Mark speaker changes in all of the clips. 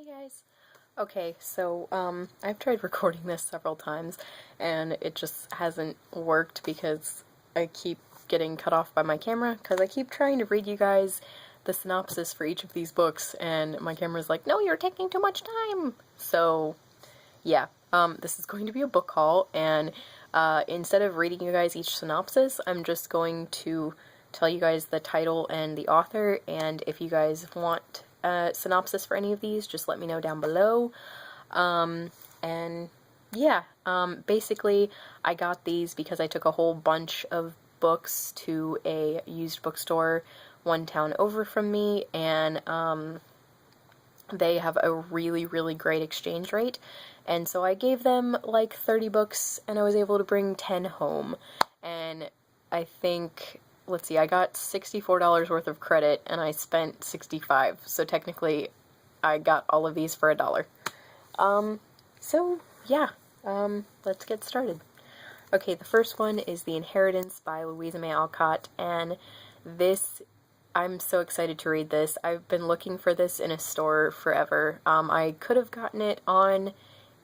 Speaker 1: Hey guys. Okay, so I've tried recording this several times and it just hasn't worked because I keep getting cut off by my camera because I keep trying to read you guys the synopsis for each of these books and my camera's like, "No, you're taking too much time." So, yeah. This is going to be a book haul and instead of reading you guys each synopsis, I'm just going to tell you guys the title and the author, and if you guys want a synopsis for any of these, just let me know down below. And yeah, basically I got these because I took a whole bunch of books to a used bookstore one town over from me, and they have a really, really great exchange rate, and so I gave them like 30 books, and I was able to bring 10 home, and I think, let's see, I got $64 worth of credit, and I spent 65, so technically I got all of these for $1. So, yeah, let's get started. Okay, the first one is The Inheritance by Louisa May Alcott, and this, I'm so excited to read this. I've been looking for this in a store forever. I could have gotten it on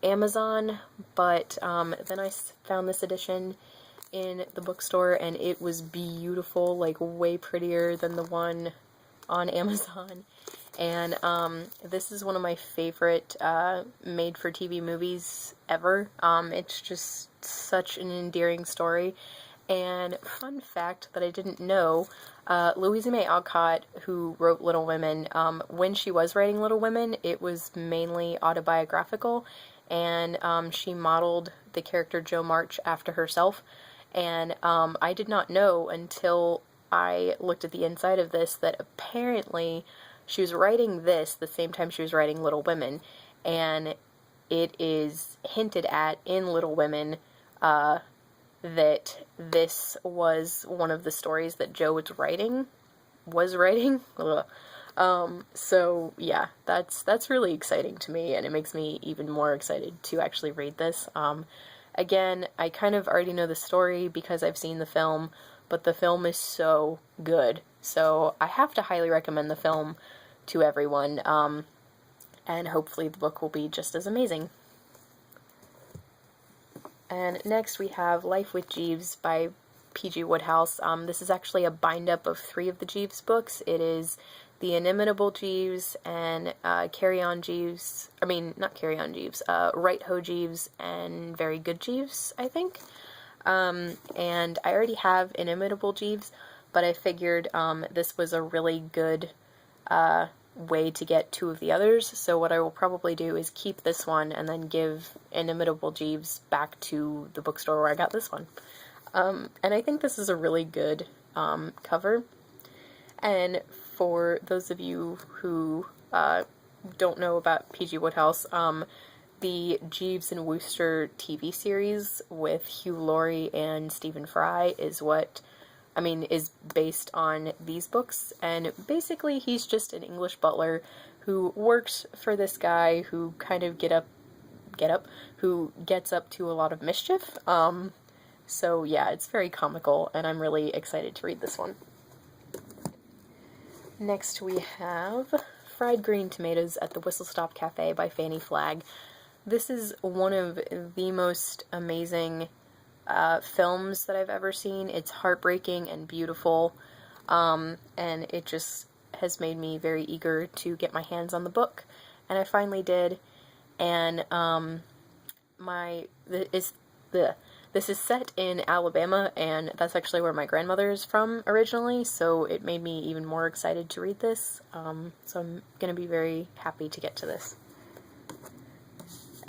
Speaker 1: Amazon, but then I found this edition in the bookstore, and it was beautiful, like way prettier than the one on Amazon. And this is one of my favorite made-for-TV movies ever. It's just such an endearing story. And fun fact that I didn't know, Louisa May Alcott, who wrote Little Women, when she was writing Little Women, it was mainly autobiographical, and she modeled the character Jo March after herself. And I did not know until I looked at the inside of this that apparently she was writing this the same time she was writing Little Women, and it is hinted at in Little Women that this was one of the stories that Jo was writing. So yeah, that's really exciting to me, and it makes me even more excited to actually read this. Again, I kind of already know the story because I've seen the film, but the film is so good, so I have to highly recommend the film to everyone, and hopefully the book will be just as amazing. And next we have Life with Jeeves by P.G. Wodehouse. This is actually a bind-up of 3 of the Jeeves books. It is The Inimitable Jeeves and Carry On Jeeves. I mean, not Carry On Jeeves. Right Ho Jeeves and Very Good Jeeves, I think. And I already have Inimitable Jeeves, but I figured this was a really good way to get 2 of the others, so what I will probably do is keep this one and then give Inimitable Jeeves back to the bookstore where I got this one. And I think this is a really good cover, and for those of you who don't know about P.G. Wodehouse, the Jeeves and Wooster TV series with Hugh Laurie and Stephen Fry is based on these books, and basically he's just an English butler who works for this guy who kind of who gets up to a lot of mischief. So yeah, it's very comical, and I'm really excited to read this one. Next we have Fried Green Tomatoes at the Whistle Stop Cafe by Fanny Flagg. This is one of the most amazing films that I've ever seen. It's heartbreaking and beautiful, and it just has made me very eager to get my hands on the book, and I finally did. And this is set in Alabama, and that's actually where my grandmother is from originally, so it made me even more excited to read this, so I'm gonna be very happy to get to this.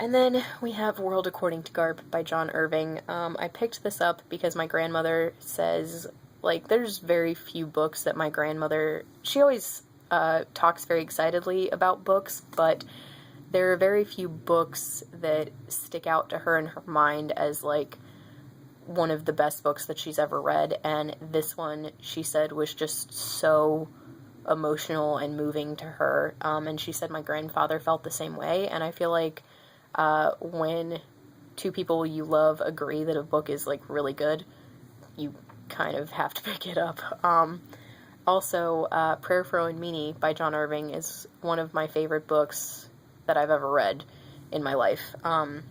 Speaker 1: And then we have World According to Garp by John Irving. I picked this up because my grandmother says, like, there's very few books that my grandmother, she always talks very excitedly about books, but there are very few books that stick out to her in her mind as, like, one of the best books that she's ever read, and this one, she said, was just so emotional and moving to her, and she said my grandfather felt the same way, and I feel like when 2 people you love agree that a book is, like, really good, you kind of have to pick it up. Also, Prayer for Owen Meany by John Irving is one of my favorite books that I've ever read in my life. And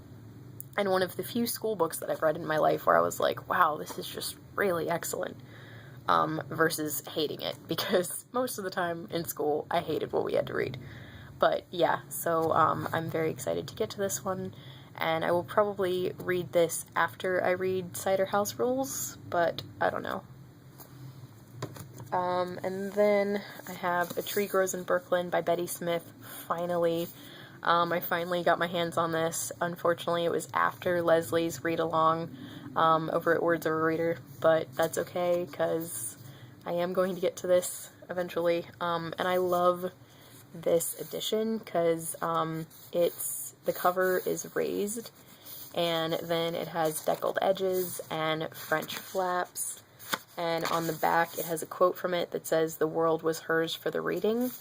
Speaker 1: one of the few school books that I've read in my life where I was like, wow, this is just really excellent, versus hating it, because most of the time in school I hated what we had to read. But yeah, so I'm very excited to get to this one, and I will probably read this after I read Cider House Rules, but I don't know. And then I have A Tree Grows in Brooklyn by Betty Smith, finally. I finally got my hands on this. Unfortunately, it was after Leslie's read-along over at Words of a Reader, but that's okay, because I am going to get to this eventually. And I love this edition, because the cover is raised, and then it has deckled edges and French flaps, and on the back it has a quote from it that says, "The world was hers for the reading."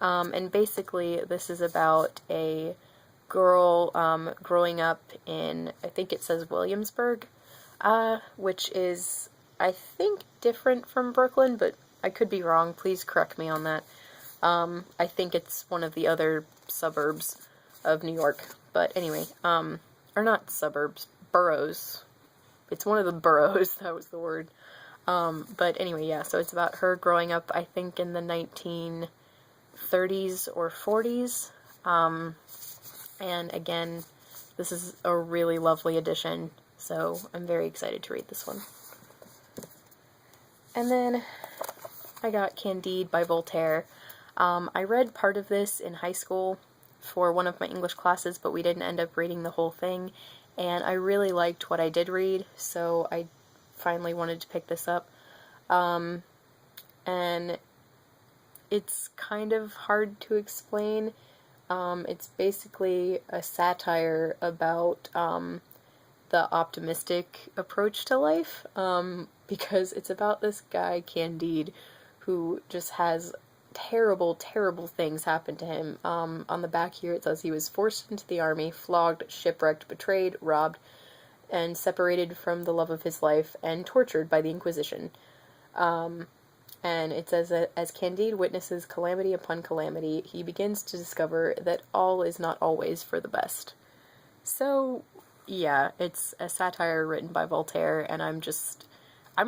Speaker 1: And basically, this is about a girl growing up in, I think it says Williamsburg, which is, I think, different from Brooklyn, but I could be wrong. Please correct me on that. I think it's one of the other suburbs of New York. But anyway, or not suburbs, boroughs. It's one of the boroughs, that was the word. But anyway, yeah, so it's about her growing up, I think, in the 1930s or 40s, and again, this is a really lovely edition, so I'm very excited to read this one. And then I got Candide by Voltaire. I read part of this in high school for one of my English classes, but we didn't end up reading the whole thing, and I really liked what I did read, so I finally wanted to pick this up. And it's kind of hard to explain. It's basically a satire about the optimistic approach to life, because it's about this guy, Candide, who just has terrible, terrible things happen to him. On the back here it says he was forced into the army, flogged, shipwrecked, betrayed, robbed, and separated from the love of his life, and tortured by the Inquisition. And it says that as Candide witnesses calamity upon calamity, he begins to discover that all is not always for the best. So, yeah, it's a satire written by Voltaire, and I'm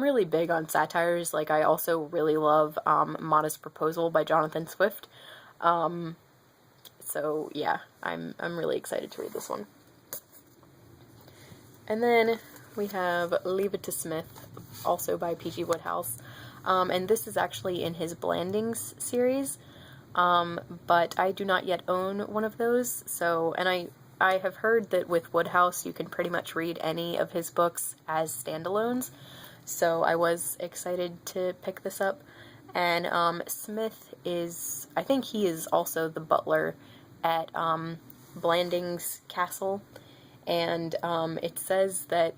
Speaker 1: really big on satires. Like, I also really love Modest Proposal by Jonathan Swift. So, yeah, I'm really excited to read this one. And then we have Leave It to Smith, also by P.G. Wodehouse. And this is actually in his Blandings series, but I do not yet own one of those, so, and I have heard that with Wodehouse you can pretty much read any of his books as standalones, so I was excited to pick this up. And Smith is, I think he is also the butler at Blandings Castle, and it says that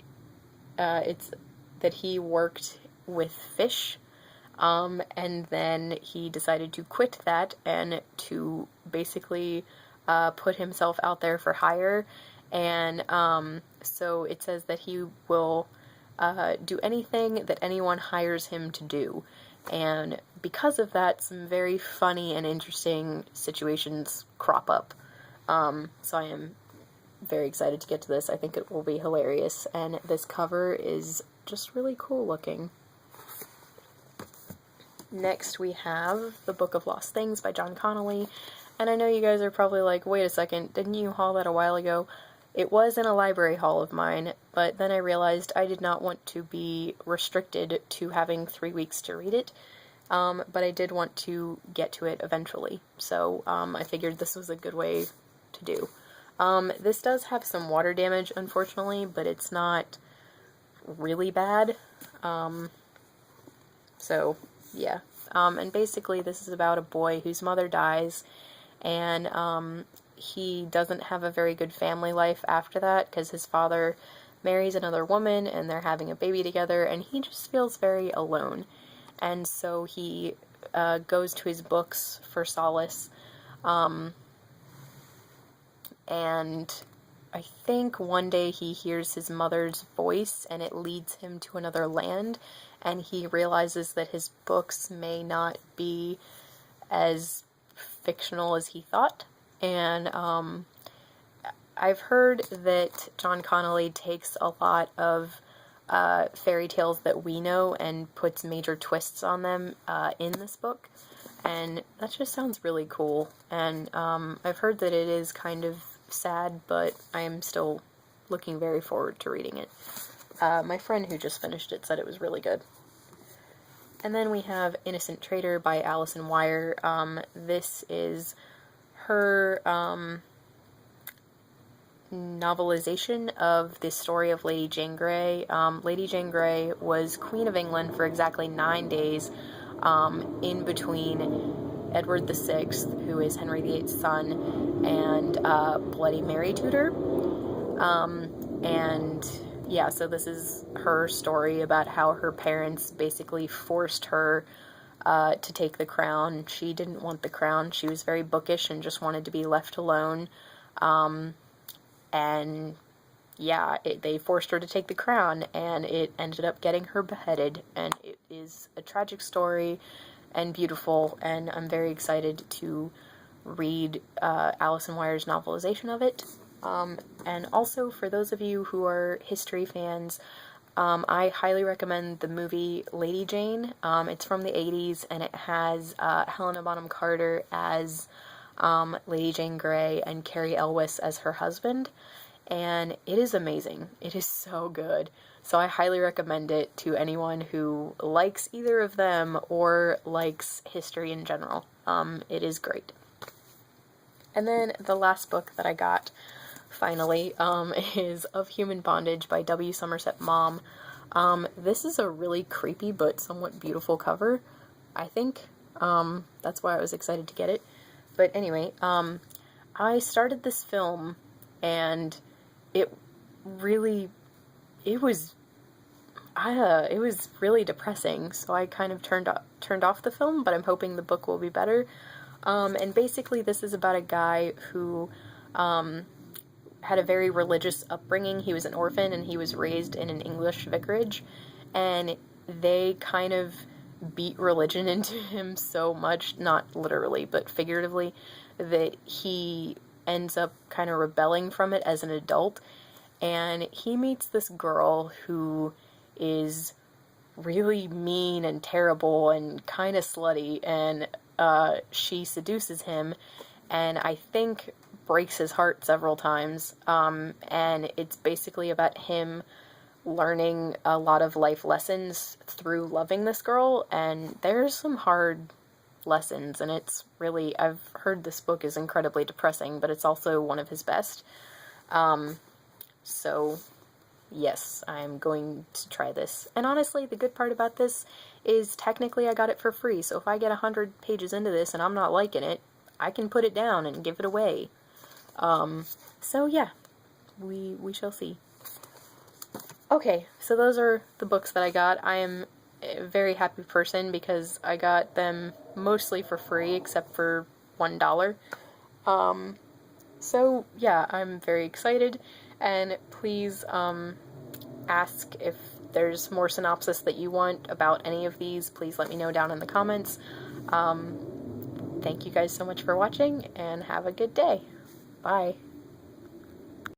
Speaker 1: that he worked with fish, and then he decided to quit that and to basically put himself out there for hire, and so it says that he will do anything that anyone hires him to do, and because of that, some very funny and interesting situations crop up. So I am very excited to get to this. I think it will be hilarious, and this cover is just really cool looking. Next we have The Book of Lost Things by John Connolly, and I know you guys are probably like, wait a second, didn't you haul that a while ago? It was in a library haul of mine, but then I realized I did not want to be restricted to having 3 weeks to read it, but I did want to get to it eventually, so I figured this was a good way to do. This does have some water damage, unfortunately, but it's not really bad, so yeah. And basically this is about a boy whose mother dies, and he doesn't have a very good family life after that, because his father marries another woman, and they're having a baby together, and he just feels very alone. And so he goes to his books for solace, and I think one day he hears his mother's voice, and it leads him to another land, and he realizes that his books may not be as fictional as he thought. and I've heard that John Connolly takes a lot of fairy tales that we know and puts major twists on them in this book, and that just sounds really cool. And I've heard that it is kind of sad, but I am still looking very forward to reading it. My friend who just finished it said it was really good. And then we have Innocent Traitor by Alison Weir. This is her novelization of the story of Lady Jane Grey. Lady Jane Grey was Queen of England for exactly 9 days, in between Edward VI, who is Henry VIII's son, and Bloody Mary Tudor. And yeah, so this is her story about how her parents basically forced her to take the crown. She didn't want the crown. She was very bookish and just wanted to be left alone. And yeah, they forced her to take the crown, and it ended up getting her beheaded. And it is a tragic story and beautiful, and I'm very excited to read Alison Weir's novelization of it. And also, for those of you who are history fans, I highly recommend the movie Lady Jane. It's from the 80s, and it has Helena Bonham Carter as Lady Jane Grey and Cary Elwes as her husband, and it is amazing. It is so good. So I highly recommend it to anyone who likes either of them or likes history in general. It is great. And then the last book that I got, finally, is Of Human Bondage by W. Somerset Maugham. This is a really creepy but somewhat beautiful cover, I think. That's why I was excited to get it. But anyway, I started this film, and it was really depressing, so I kind of turned off the film, but I'm hoping the book will be better. And basically this is about a guy who had a very religious upbringing. He was an orphan, and he was raised in an English vicarage, and they kind of beat religion into him so much, not literally, but figuratively, that he ends up kind of rebelling from it as an adult, and he meets this girl who is really mean and terrible and kind of slutty, and she seduces him, and I think breaks his heart several times, and it's basically about him learning a lot of life lessons through loving this girl, and there's some hard lessons, and it's really, I've heard this book is incredibly depressing, but it's also one of his best. So yes, I'm going to try this. And honestly, the good part about this is technically I got it for free, so if I get 100 pages into this and I'm not liking it, I can put it down and give it away. So yeah, we shall see. Okay, so those are the books that I got. I am a very happy person because I got them mostly for free, except for $1. So yeah, I'm very excited, and please ask if there's more synopsis that you want about any of these. Please let me know down in the comments. Thank you guys so much for watching, and have a good day. Bye.